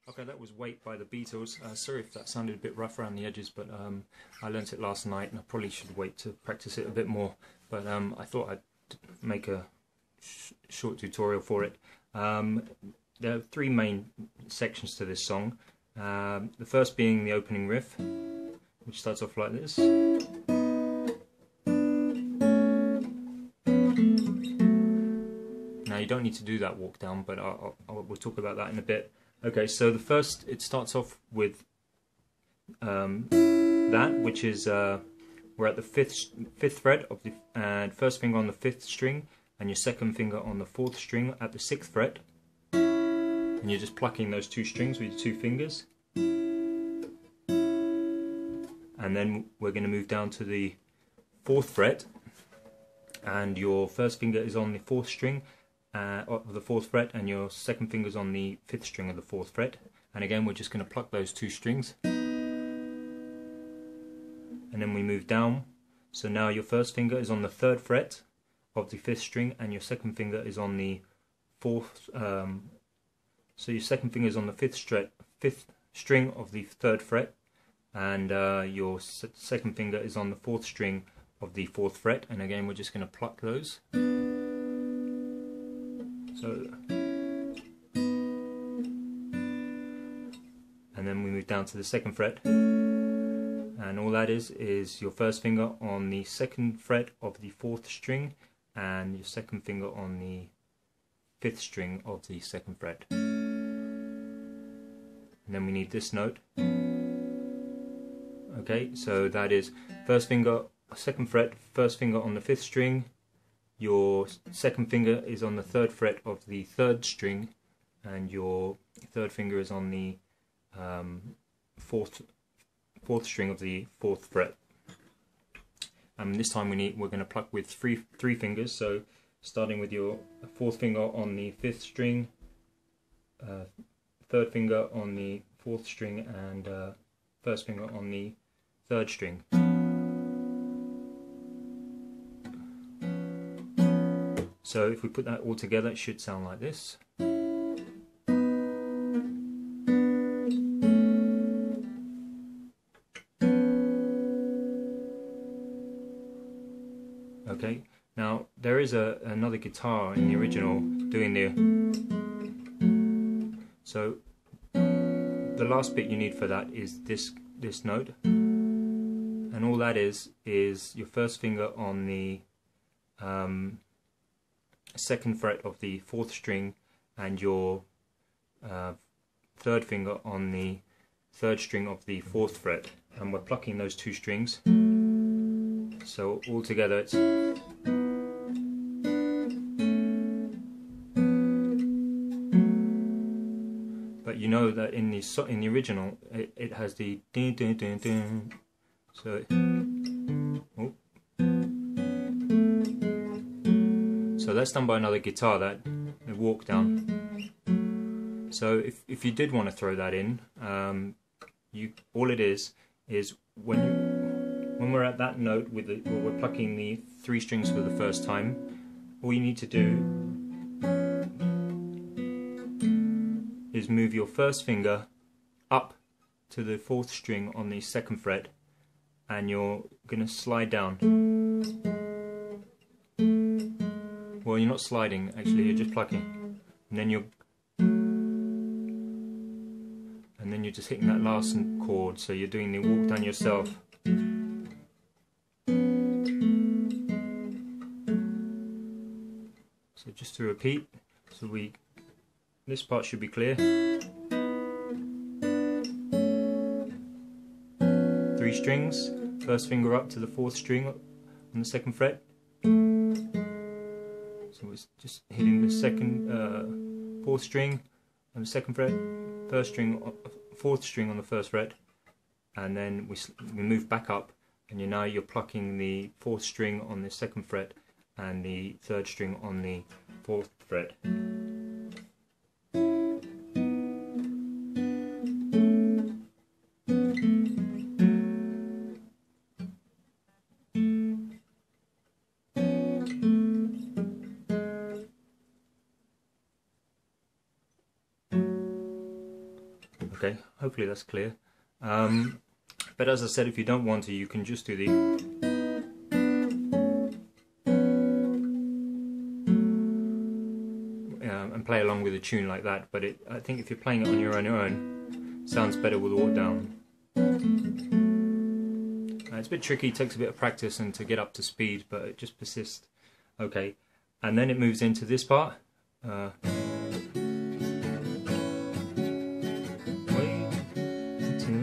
Okay, that was Wait by the Beatles. Sorry if that sounded a bit rough around the edges, but I learnt it last night and I probably should wait to practice it a bit more. But I thought I'd make a short tutorial for it. There are three main sections to this song. The first being the opening riff, which starts off like this. Now you don't need to do that walk down, but we'll talk about that in a bit. Okay, so the first, it starts off with that, which is we're at the fifth fret of the and first finger on the 5th string, and your second finger on the 4th string at the 6th fret, and you're just plucking those two strings with your two fingers, and then we're going to move down to the 4th fret, and your first finger is on the 4th string of the 4th fret, and your second finger is on the 5th string of the 4th fret, and again we're just going to pluck those two strings, and then we move down. So now your first finger is on the 3rd fret of the 5th string, and your second finger is on the 4th. So your second finger is on the 5th string of the 3rd fret, and your second finger is on the 4th string of the 4th fret, and again we're just going to pluck those. So, and then we move down to the 2nd fret, and all that is your first finger on the 2nd fret of the 4th string, and your second finger on the 5th string of the 2nd fret. And then we need this note. Okay, so that is first finger, 2nd fret, first finger on the 5th string, your second finger is on the 3rd fret of the 3rd string, and your 3rd finger is on the 4th string of the 4th fret. And this time we're going to pluck with three fingers. So starting with your 4th finger on the 5th string, 3rd finger on the 4th string, and 1st finger on the 3rd string. So if we put that all together, it should sound like this. Okay, now there is another guitar in the original doing the... So the last bit you need for that is this note, and all that is your first finger on the second fret of the 4th string and your third finger on the 3rd string of the 4th fret, and we're plucking those 2 strings, so all together it's you know that in the original it has the ding ding ding ding, so so that's done by another guitar, that the walk down. So if you did want to throw that in, all it is when we're at that note where we're plucking the 3 strings for the first time, all you need to do is move your first finger up to the 4th string on the 2nd fret, and you're going to slide down. Well, you're not sliding, actually, you're just plucking, and then you're just hitting that last chord, so you're doing the walk down yourself. So just to repeat, so this part should be clear. 3 strings, first finger up to the 4th string on the 2nd fret. So it's just hitting the 4th string on the 2nd fret, 4th string on the 1st fret, and then we move back up, and now you're plucking the 4th string on the 2nd fret and the 3rd string on the 4th fret. Okay, hopefully that's clear. But as I said, if you don't want to, you can just do the and play along with the tune like that. But I think if you're playing it on your own, it sounds better with the walk down. It's a bit tricky, it takes a bit of practice and to get up to speed, but it just persists. Okay, and then it moves into this part.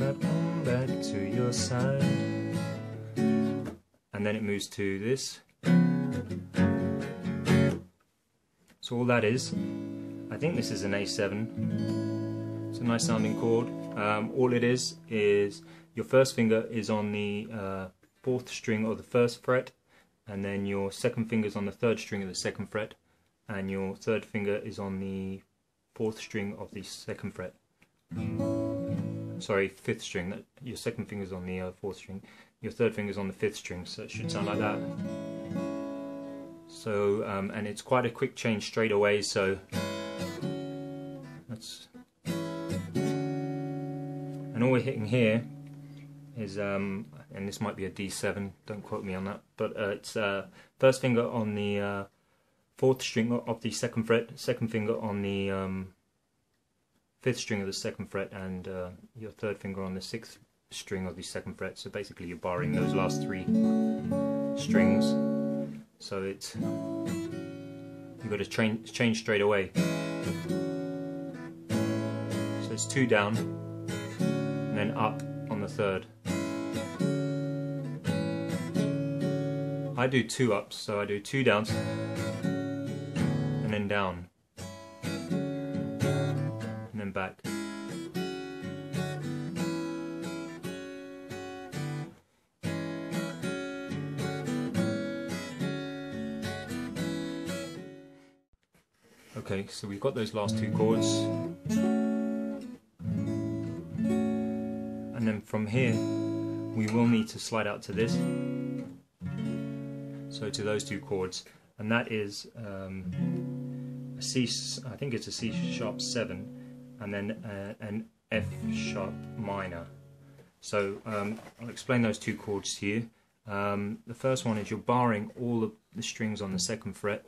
Come back to your side, and then it moves to this. So all that is, I think this is an A7. It's a nice sounding chord. All it is your first finger is on the 4th string of the 1st fret, and then your 2nd finger is on the 3rd string of the 2nd fret, and your 3rd finger is on the 4th string of the 2nd fret. Sorry, 5th string. Your 2nd finger's on the 4th string. Your 3rd finger's on the 5th string, so it should sound like that. So, and it's quite a quick change straight away. So that's, and all we're hitting here is, and this might be a D7. Don't quote me on that. But it's first finger on the 4th string of the 2nd fret, 2nd finger on the 5th string of the 2nd fret, and your 3rd finger on the 6th string of the 2nd fret. So basically you're barring those last 3 strings, so it's, you've got to change straight away. So it's 2 down and then up on the 3rd. I do 2 ups, so I do 2 downs and then down. And back. Okay, so we've got those last 2 chords, and then from here we will need to slide out to this, so to those 2 chords, and that is a C, I think it's a C sharp 7, and then an F sharp minor. So I'll explain those 2 chords to you. The first one is you're barring all of the strings on the 2nd fret,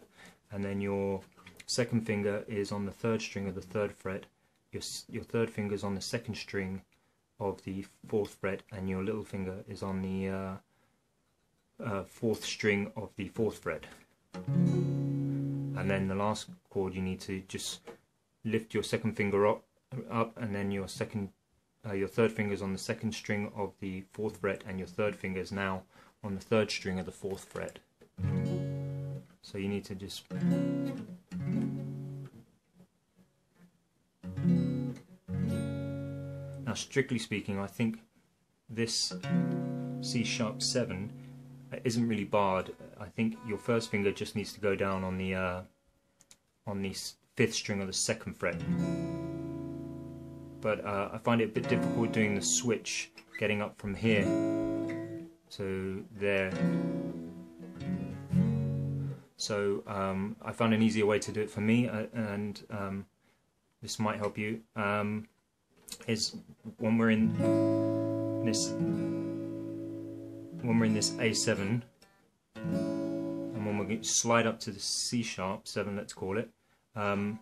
and then your 2nd finger is on the 3rd string of the 3rd fret, your third finger's on the second string of the 4th fret, and your little finger is on the 4th string of the 4th fret. And then the last chord, you need to just lift your second finger up, and then your third finger's on the second string of the 4th fret, and your third finger's now on the 3rd string of the 4th fret. So you need to just now, strictly speaking, I think this C-sharp 7 isn't really barred. I think your first finger just needs to go down on the 5th string of the 2nd fret. But I find it a bit difficult doing the switch, getting up from here to there. So I found an easier way to do it for me, and this might help you. Is when we're in this A7, and when we slide up to the C-sharp 7, let's call it, an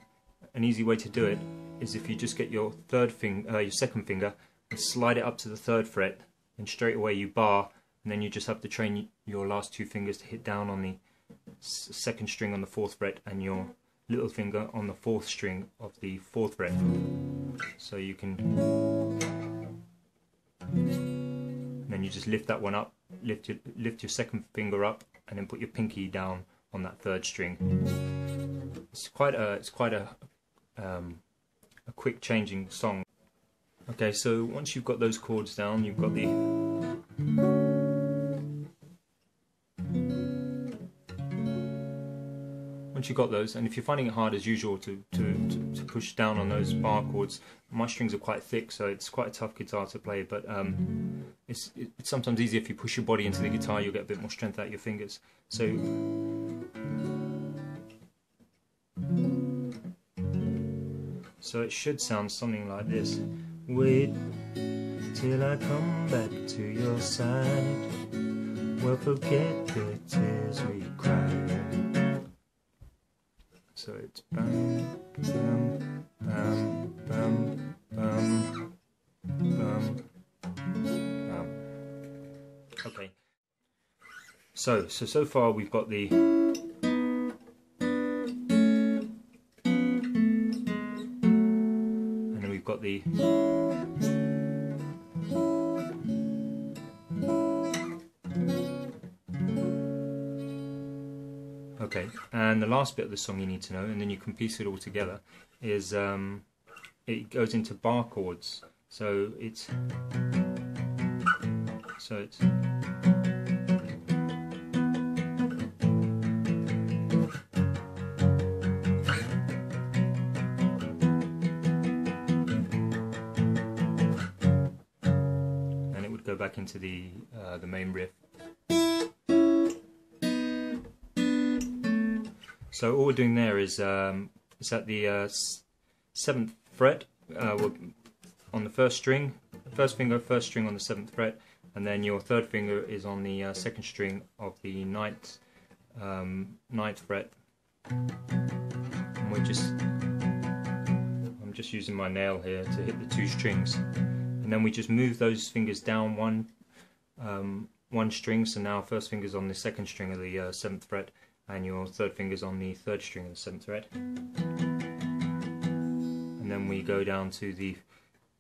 easy way to do it is if you just get your second finger and slide it up to the 3rd fret, and straight away you bar, and then you just have to train your last 2 fingers to hit down on the 2nd string on the 4th fret, and your little finger on the 4th string of the 4th fret. So you can, and then you just lift that one up, lift your second finger up, and then put your pinky down on that 3rd string. It's quite a quick changing song. Okay, so once you've got those chords down, you've got the once you've got those, and if you're finding it hard as usual to push down on those bar chords, my strings are quite thick, so it's quite a tough guitar to play, but it's sometimes easier if you push your body into the guitar, you'll get a bit more strength out of your fingers. So it should sound something like this. Wait till I come back to your side, well, forget the tears we cried. So it's bam, bam, bam, bam, bam, bam, bam. Okay. So far we've got the and then we've got the okay, and the last bit of the song you need to know, and then you can piece it all together, is it goes into bar chords. So it's and it would go back into the main riff. So all we're doing there is it's at the 7th fret on the 1st string, first finger, 1st string on the 7th fret, and then your 3rd finger is on the 2nd string of the 9th fret. And I'm just using my nail here to hit the 2 strings, and then we just move those fingers down one string. So now 1st finger's on the 2nd string of the 7th fret, and your 3rd finger's on the 3rd string of the 7th fret. And then we go down to the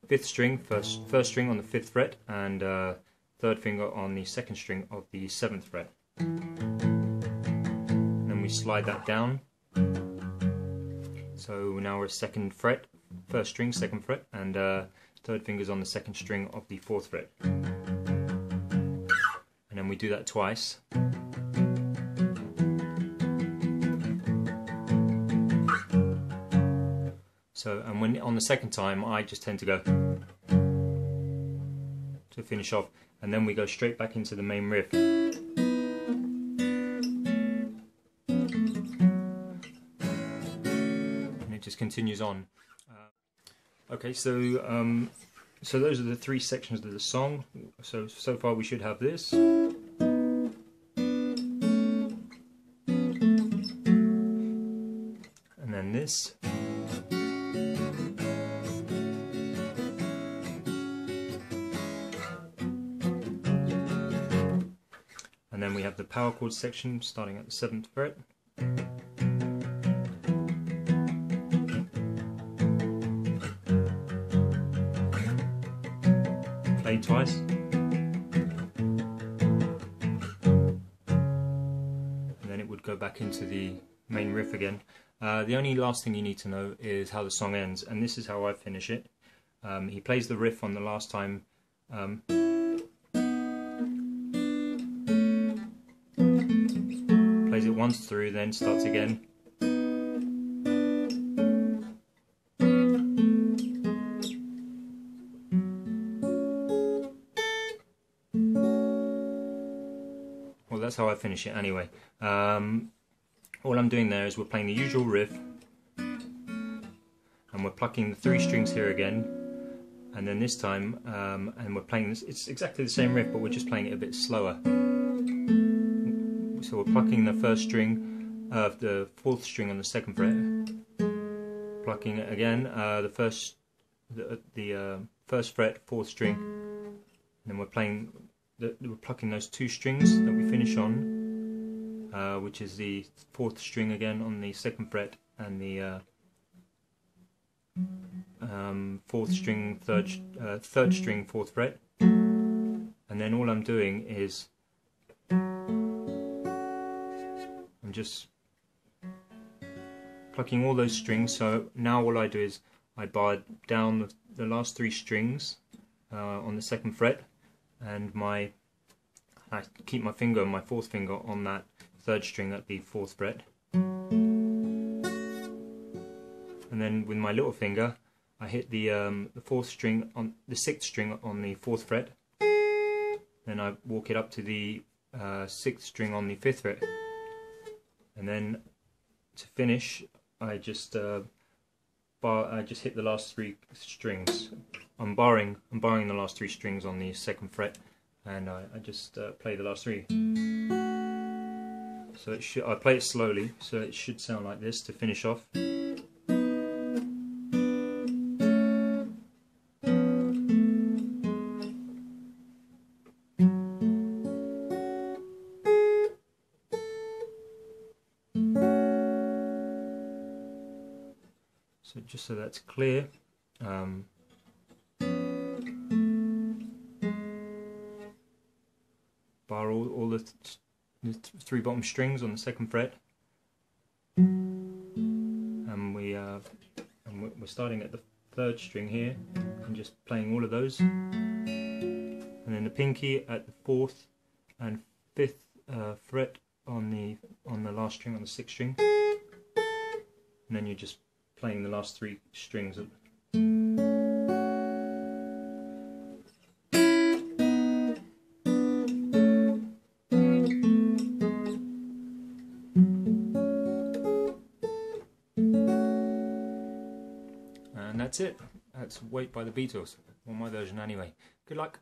5th string, first string on the 5th fret, and 3rd finger on the 2nd string of the 7th fret. And then we slide that down. So now we're 2nd fret, 1st string, 2nd fret, and 3rd finger's on the 2nd string of the 4th fret. And then we do that twice. So, and when on the 2nd time, I just tend to go to finish off, and then we go straight back into the main riff. And it just continues on. Okay, so those are the 3 sections of the song. So far we should have this. And then this. And then we have the power chord section starting at the 7th fret. Play twice. And then it would go back into the main riff again. The only last thing you need to know is how the song ends, and this is how I finish it. He plays the riff on the last time. Plays it once through, then starts again. Well, that's how I finish it anyway. All I'm doing there is we're playing the usual riff, and we're plucking the 3 strings here again, and then this time, and we're playing this, it's exactly the same riff, but we're just playing it a bit slower. So we're plucking the 1st string of the 4th string on the 2nd fret, plucking it again, the 1st fret, 4th string, and then we're plucking those 2 strings that we finish on, which is the 4th string again on the 2nd fret, and the 4th string, 3rd string, 4th fret. And then all I'm doing is I'm just plucking all those strings. So now all I do is I bar down the last 3 strings on the 2nd fret, and I keep my 4th finger on that 3rd string at the 4th fret, and then with my little finger I hit the 4th string on the 6th string on the 4th fret, then I walk it up to the 6th string on the 5th fret, and then to finish I just hit the last 3 strings. I'm barring the last 3 strings on the 2nd fret, and I just play the last 3. So I play it slowly, so it should sound like this to finish off. So just so that's clear, bar all the 3 bottom strings on the 2nd fret, and we're starting at the 3rd string here and just playing all of those, and then the pinky at the 4th and 5th fret on the last string on the 6th string, and then you're just playing the last 3 strings. And that's it. That's Wait by the Beatles, or my version anyway. Good luck.